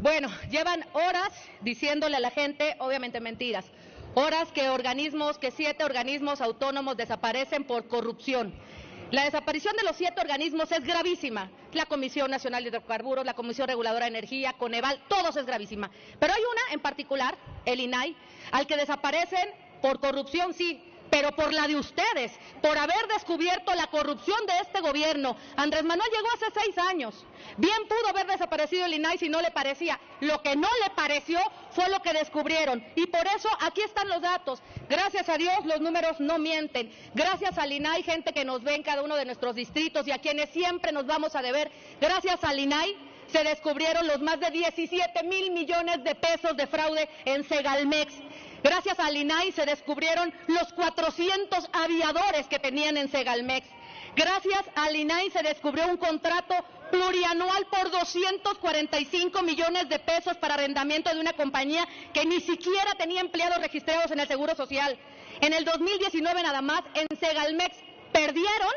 Bueno, llevan horas diciéndole a la gente, obviamente mentiras, horas que 7 organismos autónomos desaparecen por corrupción. La desaparición de los 7 organismos es gravísima. La Comisión Nacional de Hidrocarburos, la Comisión Reguladora de Energía, Coneval, todos es gravísima. Pero hay una en particular, el INAI, al que desaparecen por corrupción, sí, pero por la de ustedes, por haber descubierto la corrupción de este gobierno. Andrés Manuel llegó hace 6 años. Bien pudo haber desaparecido el INAI si no le parecía. Lo que no le pareció fue lo que descubrieron. Y por eso aquí están los datos. Gracias a Dios los números no mienten. Gracias al INAI, gente que nos ve en cada uno de nuestros distritos y a quienes siempre nos vamos a deber, gracias al INAI se descubrieron los más de 17,000 millones de pesos de fraude en Segalmex. Gracias al INAI se descubrieron los 400 aviadores que tenían en Segalmex. Gracias al INAI se descubrió un contrato plurianual por 245 millones de pesos para arrendamiento de una compañía que ni siquiera tenía empleados registrados en el Seguro Social. En el 2019 nada más en Segalmex perdieron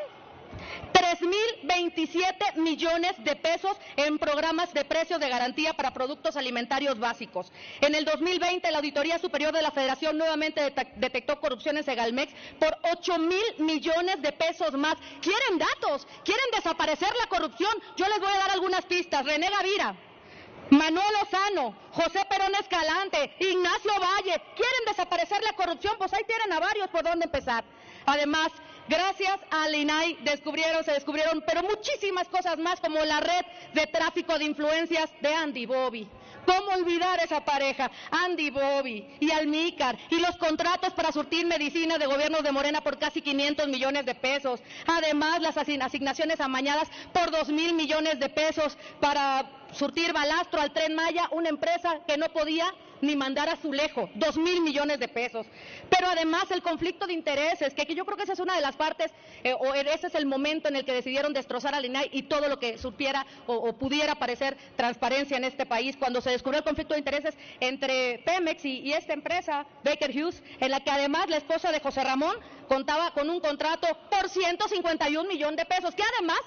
3,027 millones de pesos en programas de precios de garantía para productos alimentarios básicos. En el 2020, la Auditoría Superior de la Federación nuevamente detectó corrupción en Segalmex por 8,000 millones de pesos más. ¿Quieren datos? ¿Quieren desaparecer la corrupción? Yo les voy a dar algunas pistas. René Gavira, Manuel Lozano, José Perón Escalante, Ignacio Valle, ¿quieren desaparecer la corrupción? Pues ahí tienen a varios por dónde empezar. Además, gracias al INAI se descubrieron, pero muchísimas cosas más, como la red de tráfico de influencias de Andy Bobby. ¿Cómo olvidar esa pareja? Andy Bobby y Almícar, y los contratos para surtir medicinas de gobiernos de Morena por casi 500 millones de pesos. Además, las asignaciones amañadas por 2,000 millones de pesos para surtir balastro al Tren Maya, una empresa que no podía ni mandar a Zulejo, 2,000 millones de pesos. Pero además el conflicto de intereses, que yo creo que esa es una de las partes, o ese es el momento en el que decidieron destrozar al INAI y todo lo que supiera o pudiera parecer transparencia en este país, cuando se descubrió el conflicto de intereses entre Pemex y esta empresa, Baker Hughes, en la que además la esposa de José Ramón contaba con un contrato por 151 millones de pesos, que además,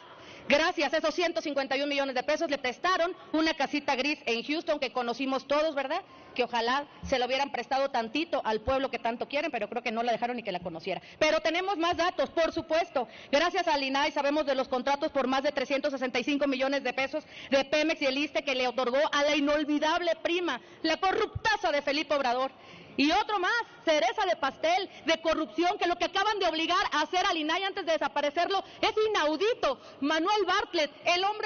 gracias a esos 151 millones de pesos, le prestaron una casita gris en Houston que conocimos todos, ¿verdad? Que ojalá se lo hubieran prestado tantito al pueblo que tanto quieren, pero creo que no la dejaron ni que la conociera. Pero tenemos más datos, por supuesto. Gracias al INAI sabemos de los contratos por más de 365 millones de pesos de Pemex y el ISSSTE que le otorgó a la inolvidable prima, la corruptaza de Felipe Obrador. Y otro más, cereza de pastel, de corrupción, que lo que acaban de obligar a hacer al INAI antes de desaparecerlo es inaudito. Manuel Bartlett,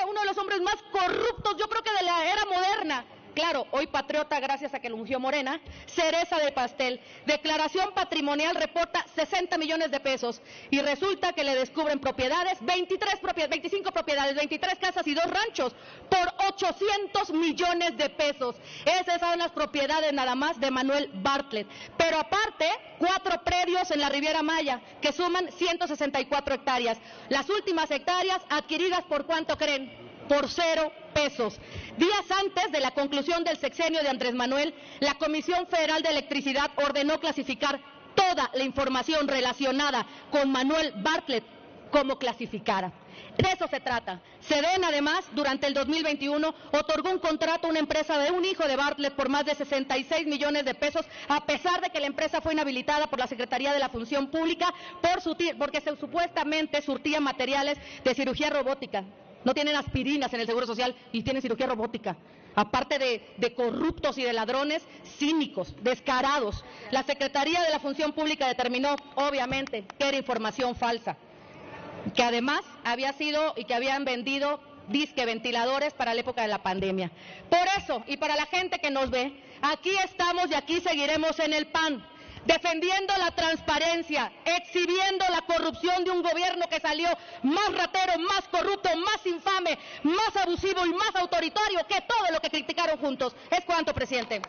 uno de los hombres más corruptos, yo creo que de la era moderna. Claro, hoy patriota gracias a que lo ungió Morena, cereza de pastel. Declaración patrimonial reporta 60 millones de pesos y resulta que le descubren propiedades, 25 propiedades, 23 casas y 2 ranchos por 800 millones de pesos. Esas son las propiedades nada más de Manuel Bartlett. Pero aparte, 4 predios en la Riviera Maya que suman 164 hectáreas. Las últimas hectáreas adquiridas ¿por cuánto creen? Por 0 pesos. Días antes de la conclusión del sexenio de Andrés Manuel, la Comisión Federal de Electricidad ordenó clasificar toda la información relacionada con Manuel Bartlett como clasificada. De eso se trata. SEDEN, además, durante el 2021, otorgó un contrato a una empresa de un hijo de Bartlett por más de 66 millones de pesos, a pesar de que la empresa fue inhabilitada por la Secretaría de la Función Pública porque supuestamente surtía materiales de cirugía robótica. No tienen aspirinas en el Seguro Social y tienen cirugía robótica. Aparte de corruptos y de ladrones cínicos, descarados. La Secretaría de la Función Pública determinó, obviamente, que era información falsa. Que además había sido y que habían vendido disque ventiladores para la época de la pandemia. Por eso, y para la gente que nos ve, aquí estamos y aquí seguiremos en el PAN, defendiendo la transparencia, exhibiendo la corrupción de un gobierno que salió más ratero, más corrupto, más infame, más abusivo y más autoritario que todo lo que criticaron juntos. Es cuanto, presidente.